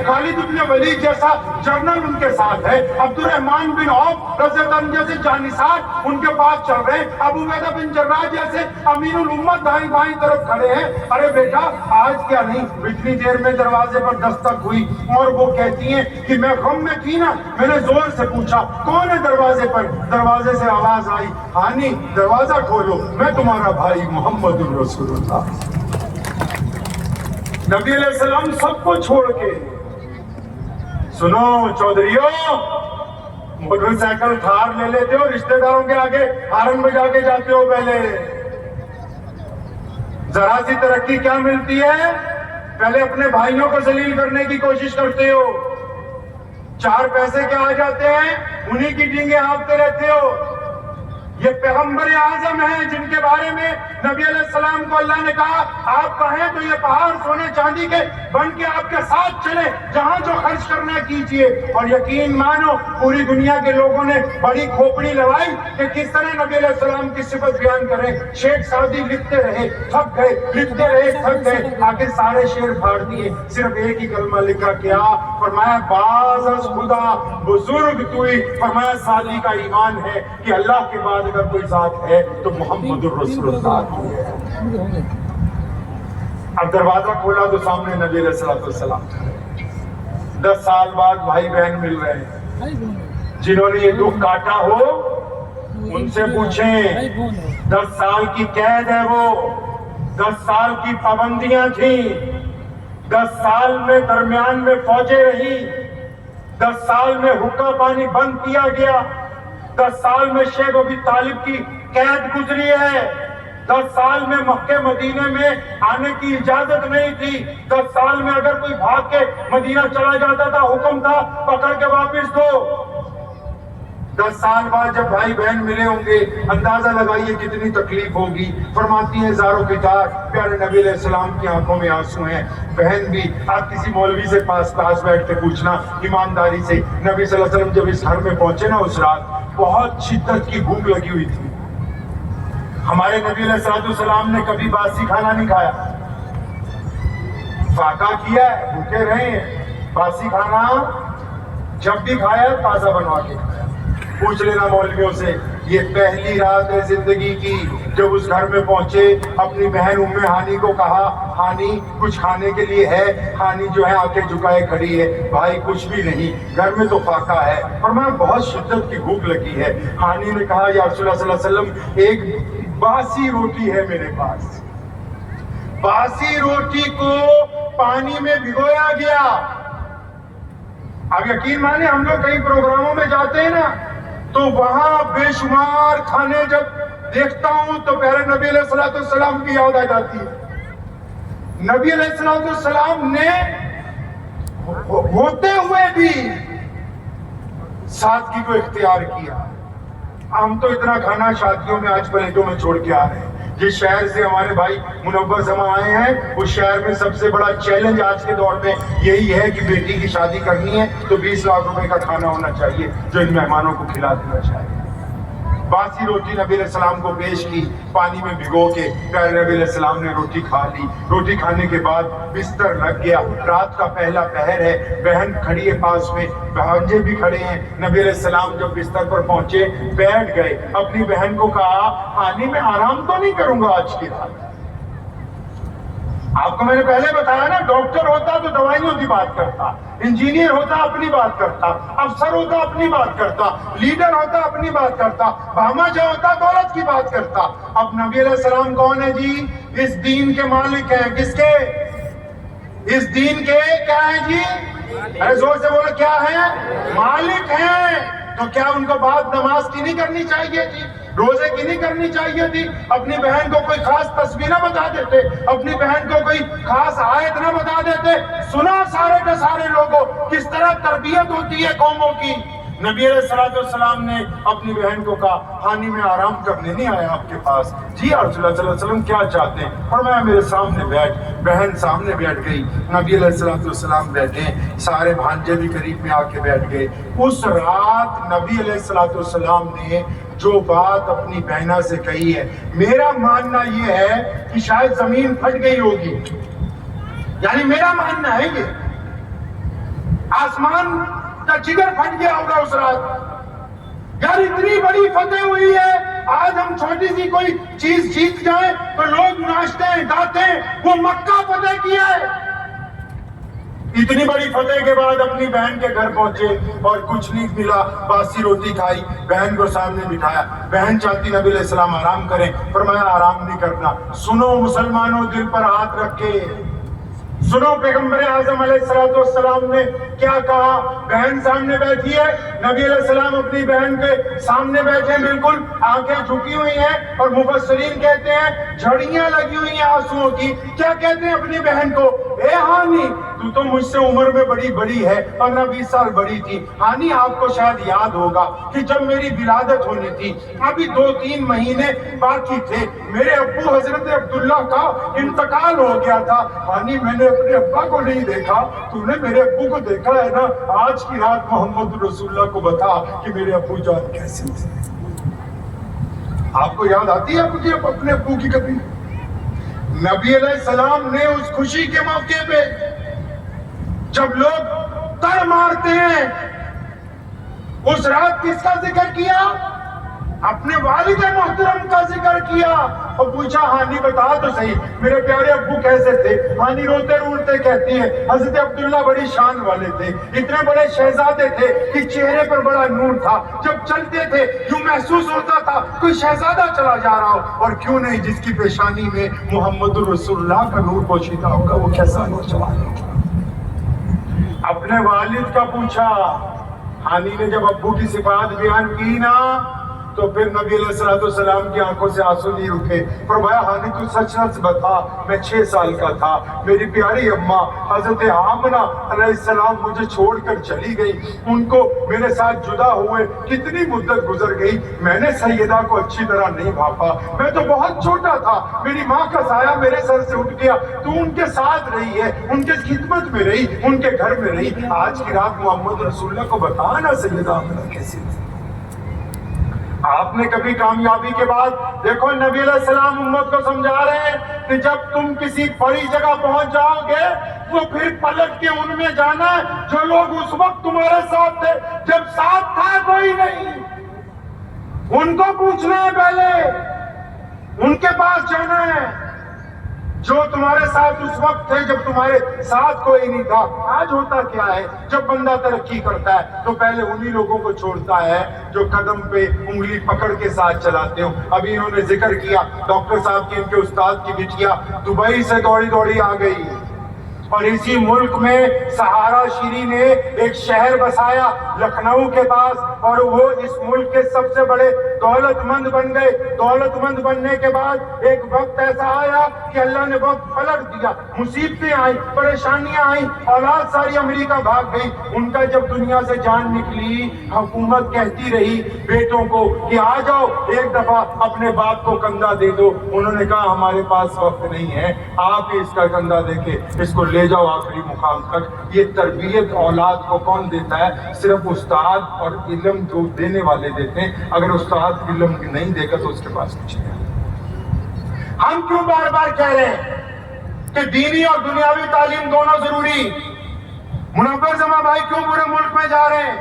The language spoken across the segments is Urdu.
خالد بن ولید جیسا جنرل ان کے ساتھ ہے، عبد الرحمن بن عوف رضی اللہ عنہ جیسے جانثار ان کے پاس چل رہے ہیں، ابو عبیدہ بن جراح جیسے امین الامت دائیں بائیں طرف کھڑے ہیں۔ ارے بیٹا آج کیا نہیں، اتنی دیر میں دروازے پر دستک ہوئی اور وہ کہتی ہیں کہ میں غم میں تھی نا، میں نے زور سے پوچھا کون ہے دروازے پر؟ دروازے سے آواز آئی، ہانی دروازہ کھولو، میں تمہارا بھائی محمد الرسول اللہ۔ نبی علیہ السلام سب کو چھوڑ کے، سنو چودھریوں، موٹر سائیکل تھار لے لیتے ہو، رشتہ داروں کے آگے ہارن بجا کے جاتے ہو، پہلے ذرا سی ترقی کیا ملتی ہے؟ پہلے اپنے بھائیوں کو ذلیل کرنے کی کوشش کرتے ہو، چار پیسے کیا آ جاتے ہیں انہی کی ڈینگیں ہانکتے رہتے ہو۔ یہ پیغمبر اعظم ہیں جن کے بارے میں نبی علیہ السلام کو اللہ نے کہا آپ کہیں تو یہ پہاڑ سونے چاندی کے بن کے آپ کے ساتھ چلے، جہاں جو خرچ کرنا کیجئے۔ اور یقین مانو پوری دنیا کے لوگوں نے بڑی کھوپڑی لگائی کہ کس طرح نبی علیہ السلام کی صفت بیان کریں۔ شیخ سعدی لکھتے رہے تھک گئے، لکھتے رہے تھک گئے، آخر سارے شعر پھاڑ دیے، صرف ایک ہی کلمہ لکھا، کیا؟ فرمایا باز از خدا بزرگ توئی، فرمایا سعدی کا ایمان ہے کہ اللہ کے بعد اگر کوئی ذات ہے تو محمد الرسول اللہ کی ہے۔ اب دروازہ کھولا تو سامنے نبی علیہ السلام، 10 سال بعد بھائی بہن مل رہے ہیں، جنہوں نے یہ دکھ کاٹا ہو ان سے پوچھیں، 10 سال کی قید ہے وہ، 10 سال کی پابندیاں تھیں، 10 سال میں درمیان میں فوجیں رہی، 10 سال میں حقہ پانی بند کیا گیا، 10 سال میں شیخ ابی طالب کی قید گزری ہے، 10 سال میں مکہ مدینے میں آنے کی اجازت نہیں تھی، 10 سال میں اگر کوئی بھاگ کے مدینہ چلا جاتا تھا حکم تھا پکڑ کے واپس دو۔ 10 سال بعد جب بھائی بہن ملے ہوں گے اندازہ لگائیے کتنی تکلیف ہوگی۔ فرماتی ہیں زاروں کی تار، پیارے نبی علیہ السلام کی آنکھوں میں آنسو ہیں، بہن بھی۔ آپ کسی مولوی سے پاس بیٹھ کے پوچھنا ایمانداری سے، نبی صلی اللہ علیہ وسلم جب اس گھر میں پہنچے نا اس رات بہت شدت کی بھوک لگی ہوئی تھی۔ ہمارے نبی علیہ السلام نے کبھی باسی کھانا نہیں کھایا، فاقہ کیا ہے، بھوکے رہے ہیں، باسی کھانا جب بھی کھایا تازہ بنوا کے کھایا۔ پوچھ لینا مولویوں سے، یہ پہلی رات ہے زندگی کی جب اس گھر میں پہنچے، اپنی بہن ام ہانی کو کہا ہانی کچھ کھانے کے لیے ہے؟ ہانی جو ہے آنکھیں جھکائے کھڑی ہے، بھائی کچھ بھی نہیں، گھر میں تو فاقہ ہے۔ فرمایا بہت شدت کی بھوک لگی ہے۔ ہانی نے کہا یا رسول اللہ صلی اللہ علیہ وسلم ایک باسی روٹی ہے میرے پاس۔ باسی روٹی کو پانی میں بھگویا گیا۔ اب یقین مانے ہم لوگ کئی پروگراموں میں جاتے ہیں نا تو وہاں بے شمار کھانے جب دیکھتا ہوں تو پیارے نبی علیہ السلام کی یاد آ جاتی ہے۔ نبی علیہ السلام نے ہوتے ہوئے بھی سادگی کو اختیار کیا۔ ہم تو اتنا کھانا شادیوں میں آج پلیٹوں میں چھوڑ کے آ رہے ہیں۔ جس شہر سے ہمارے بھائی منور زماں آئے ہیں اس شہر میں سب سے بڑا چیلنج آج کے دور میں یہی ہے کہ بیٹی کی شادی کرنی ہے تو 20 لاکھ روپے کا کھانا ہونا چاہیے جو ان مہمانوں کو کھلا دینا چاہیے۔ باسی روٹی نبی علیہ السلام کو پیش کی، پانی میں بھگو کے پیارے نبی علیہ السلام نے روٹی کھا لی۔ روٹی کھانے کے بعد بستر لگ گیا، رات کا پہلا پہر ہے، بہن کھڑی ہے پاس میں، بھانجے بھی کھڑے ہیں۔ نبی علیہ السلام جب بستر پر پہنچے بیٹھ گئے، اپنی بہن کو کہا ہانی میں آرام تو نہیں کروں گا آج کی رات؟ آپ کو میں نے پہلے بتایا نا، ڈاکٹر ہوتا تو دوائیوں کی بات کرتا، انجینئر ہوتا اپنی بات کرتا، افسر ہوتا اپنی بات کرتا، لیڈر ہوتا اپنی بات کرتا، بھاماجہ ہوتا دولت کی بات کرتا۔ اب نبی علیہ السلام کون ہے جی؟ اس دین کے مالک ہیں۔ کس کے؟ اس دین کے کیا ہیں جی؟ ارے زور سے بولو، کیا ہیں؟ مالک ہیں۔ تو کیا ان کو بات نماز کی نہیں کرنی چاہیے تھی؟ روزے کی نہیں کرنی چاہیے تھی؟ اپنی بہن کو کوئی خاص تصویر نہ بتا دیتے؟ اپنی بہن کو کوئی خاص آیت نہ بتا دیتے؟ سنا سارے کے سارے لوگوں کس طرح تربیت ہوتی ہے قوموں کی۔ نبی علیہ السلام نے اپنی بہن کو کہا ہانی میں آرام کرنے نہیں آیا آپ کے پاس۔ جی رسول اللہ صلی اللہ علیہ وسلم کیا چاہتے ہیں؟ فرمایا میرے سامنے بیٹھ۔ بہن سامنے بیٹھ گئی، نبی علیہ السلام بیٹھے، سارے بھانجے بھی قریب میں آ کے بیٹھ گئے۔ اس رات نبی علیہ السلام نے جو بات اپنی بہنہ سے کہی ہے، میرا ماننا یہ ہے کہ شاید زمین پھٹ گئی ہوگی، یعنی میرا ماننا ہے یہ آسمان کا جگر پھٹ گیا ہوگا اس رات۔ یار اتنی بڑی فتح ہوئی ہے، آج ہم چھوٹی سی کوئی چیز جیت جائیں تو لوگ ناچتے ہیں گاتے ہیں، وہ مکہ فتح کیا ہے۔ اتنی بڑی فتح کے بعد اپنی بہن کے گھر پہنچے اور کچھ نہیں ملا، باسی روٹی کھائی، بہن کو سامنے بٹھایا، بہن چاہتی نبی علیہ السلام آرام کریں، فرمایا آرام نہیں کرنا، سنو مسلمانوں دل پر ہاتھ رکھ کے سنو پیغمبر اعظم علیہ السلام نے کیا کہا۔ بہن سامنے بیٹھی ہے، نبی علیہ السلام اپنی بہن کے سامنے بیٹھے ہیں، بالکل آنکھیں جھکی ہوئی ہیں، اور مفسرین کہتے ہیں جھڑیاں لگی ہوئی ہیں آنسوؤں کی۔ کیا کہتے ہیں اپنی بہن کو؟ اے ہانی، تو مجھ سے عمر میں بڑی ہے، 15-20 سال بڑی تھی۔ ہانی آپ کو شاید یاد ہوگا کہ جب میری ولادت ہونی تھی، ابھی 2-3 مہینے باقی تھے، میرے ابو حضرت عبداللہ کا انتقال ہو گیا تھا۔ ہانی میں نے اپنے ابا کو نہیں دیکھا، تو نے میرے ابو کو دیکھا ہے نا، آج کی رات محمد رسول اللہ کو بتا کہ میرے ابو جان کیسے تھے۔ آپ کو یاد آتی ہے مجھے اپنے ابو کی کبھی؟ نبی علیہ السلام نے اس خوشی کے موقع پہ جب لوگ تڑ مارتے ہیں، اس رات کس کا ذکر کیا؟ اپنے والد محترم کا ذکر کیا، اور پوچھا ہانی بتا تو صحیح میرے پیارے ابو کیسے تھے؟ ہانی روتے روتے کہتی ہے حضرت عبداللہ بڑی شان والے تھے، اتنے بڑے شہزادے تھے کہ چہرے پر بڑا نور تھا، جب چلتے تھے یوں محسوس ہوتا تھا کوئی شہزادہ چلا جا رہا ہو، اور کیوں نہیں جس کی پیشانی میں محمد رسول اللہ کا نور پوشیدہ ہوگا، وہ کیسا نوجوان ہوگا۔ اپنے والد کا پوچھا، ہانی نے جب ابو کی صفات بیان کی نا، تو پھر نبی علیہ السلام کی آنکھوں سے آنسو نہیں رکے، فرمایا ہانی تو سچ سچ بتا، میں 6 سال کا تھا، میری پیاری اماں حضرت آمنہ علیہ السلام مجھے چھوڑ کر چلی گئی، ان کو میرے ساتھ جدا ہوئے کتنی مدت گزر گئی، میں نے سیدہ کو اچھی طرح نہیں بھاپا، میں تو بہت چھوٹا تھا، میری ماں کا سایہ میرے سر سے اٹھ گیا، تو ان کے ساتھ رہی ہے، ان کے خدمت میں رہی، ان کے گھر میں رہی، آج کی رات محمد رسول اللہ کو بتانا سیدہ آمنہ کیسی تھی۔ آپ نے کبھی کامیابی کے بعد دیکھو نبی علیہ السلام امت کو سمجھا رہے ہیں کہ جب تم کسی بڑی جگہ پہنچ جاؤ گے تو پھر پلٹ کے ان میں جانا ہے جو لوگ اس وقت تمہارے ساتھ تھے جب ساتھ تھا کوئی نہیں، ان کو پوچھنا ہے، پہلے ان کے پاس جانا ہے جو تمہارے ساتھ اس وقت تھے جب تمہارے ساتھ کوئی نہیں تھا۔ آج ہوتا کیا ہے، جب بندہ ترقی کرتا ہے تو پہلے انہی لوگوں کو چھوڑتا ہے جو قدم پہ انگلی پکڑ کے ساتھ چلاتے ہو۔ ابھی انہوں نے ذکر کیا ڈاکٹر صاحب کی، ان کے استاد کی بٹیا دبئی سے دوڑی آ گئی، اور اسی ملک میں سہارا شیری نے ایک شہر بسایا لکھنؤ کے پاس، اور وہ اس ملک کے سب سے بڑے دولت مند بن گئے۔ دولت مند بننے کے بعد ایک وقت ایسا آیا کہ اللہ نے وقت پلٹ دیا، مصیبتیں آئیں، پریشانیاں آئیں، اولاد ساری امریکہ بھاگ گئی۔ ان کا جب دنیا سے جان نکلی، حکومت کہتی رہی بیٹوں کو کہ آ جاؤ ایک دفعہ اپنے باپ کو کندھا دے دو، انہوں نے کہا ہمارے پاس وقت نہیں ہے، آپ اس کا کندھا دے کے اس کو لے جاؤ آخری مقام تک۔ یہ تربیت اولاد کو کون دیتا ہے؟ صرف استاد اور علم جو دینے والے دیتے ہیں، اگر استاد علم نہیں دے گا تو اس کے پاس کچھ نہیں۔ ہم کیوں بار بار کہہ رہے ہیں کہ دینی اور دنیاوی تعلیم دونوں ضروری؟ منور زماں بھائی کیوں پورے ملک میں جا رہے ہیں؟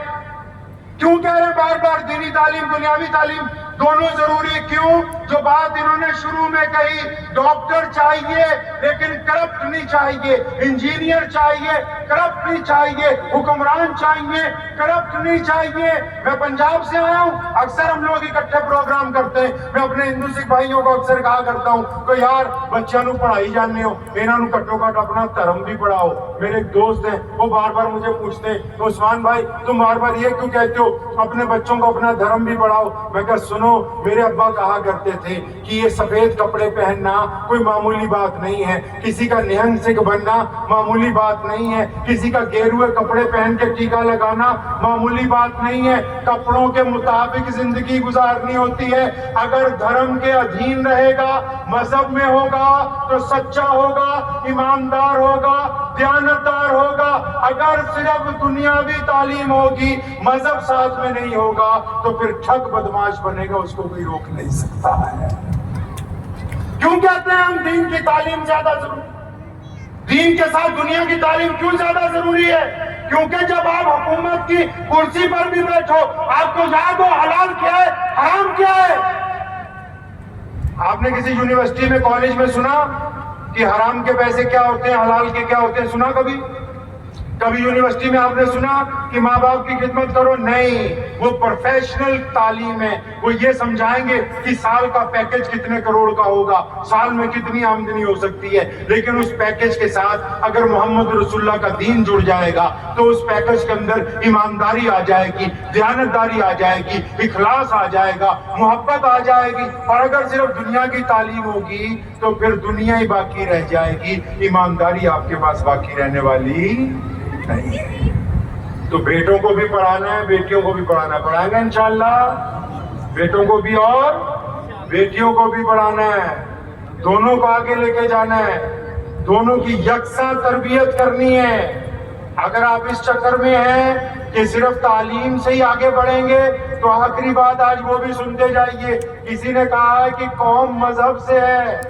کیوں کہہ رہے ہیں بار بار دینی تعلیم دنیاوی تعلیم دونوں ضروری؟ کیوں؟ جو بات انہوں نے شروع میں کہی، ڈاکٹر چاہیے لیکن کرپٹ نہیں چاہیے، انجینئر چاہیے کرپٹ نہیں چاہیے، حکمران چاہیے کرپٹ نہیں چاہیے۔ میں پنجاب سے آیا ہوں، اکثر ہم لوگ اکٹھے پروگرام کرتے ہیں، میں اپنے ہندو سکھ بھائیوں کو اکثر کہا کرتا ہوں کہ یار بچوں کو پڑھائی جاننے ہو، انہوں نے کٹو کٹ اپنا دھرم بھی پڑھاؤ۔ میرے ایک دوست ہیں، وہ بار بار مجھے پوچھتے ہیں تو عثمان بھائی تم بار بار یہ کیوں کہتے ہو اپنے بچوں کو اپنا دھرم بھی پڑھاؤ؟ میں کہا سنو، میرے ابا کہا کرتے تھے کہ یہ سفید کپڑے پہننا کوئی معمولی بات نہیں ہے، کسی کا نہنگ سکھ بننا معمولی بات نہیں ہے، کسی کا گیروئے کپڑے پہن کے ٹیکا لگانا معمولی بات نہیں ہے، کپڑوں کے مطابق زندگی گزارنی ہوتی ہے۔ اگر دھرم کے ادھین رہے گا، مذہب میں ہوگا تو سچا ہوگا، ایماندار ہوگا، دیانتدار ہوگا۔ اگر صرف دنیاوی تعلیم ہوگی، مذہب ساتھ میں نہیں ہوگا تو پھر ٹھگ بدماش بنے گا، اس کو کوئی روک نہیں سکتا ہے۔ کیوں کہتے ہیں ہم دین کی تعلیم زیادہ ضروری؟ دین کے ساتھ دنیا کی تعلیم کیوں زیادہ ضروری ہے؟ کیونکہ جب آپ حکومت کی کرسی پر بھی بیٹھو آپ کو یاد ہو حلال کیا ہے حرام کیا ہے. آپ نے کسی یونیورسٹی میں کالج میں سنا کہ حرام کے پیسے کیا ہوتے ہیں حلال کے کیا ہوتے ہیں؟ سنا کبھی یونیورسٹی میں آپ نے سنا کہ ماں باپ کی خدمت کرو؟ نہیں. وہ پروفیشنل تعلیم ہے. وہ یہ سمجھائیں گے کہ سال کا پیکج کتنے کروڑ کا ہوگا, سال میں کتنی آمدنی ہو سکتی ہے, لیکن اس پیکج کے ساتھ اگر محمد رسول اللہ کا دین جڑ جائے گا تو اس پیکج کے اندر ایمانداری آ جائے گی, دیانتداری آ جائے گی, اخلاص آ جائے گا, محبت آ جائے گی. اور اگر صرف دنیا کی تعلیم ہوگی تو پھر دنیا ہی باقی رہ جائے گی, ایمانداری آپ کے پاس باقی رہنے والی نہیں. تو بیٹوں کو بھی پڑھانا ہے, بیٹیوں کو بھی پڑھانا ہے. پڑھائیں گے انشاءاللہ, بیٹوں کو بھی اور بیٹیوں کو بھی پڑھانا ہے. دونوں کو آگے لے کے جانا ہے, دونوں کی یکساں تربیت کرنی ہے. اگر آپ اس چکر میں ہیں کہ صرف تعلیم سے ہی آگے بڑھیں گے تو آخری بات آج وہ بھی سنتے جائیے. کسی نے کہا ہے کہ قوم مذہب سے ہے,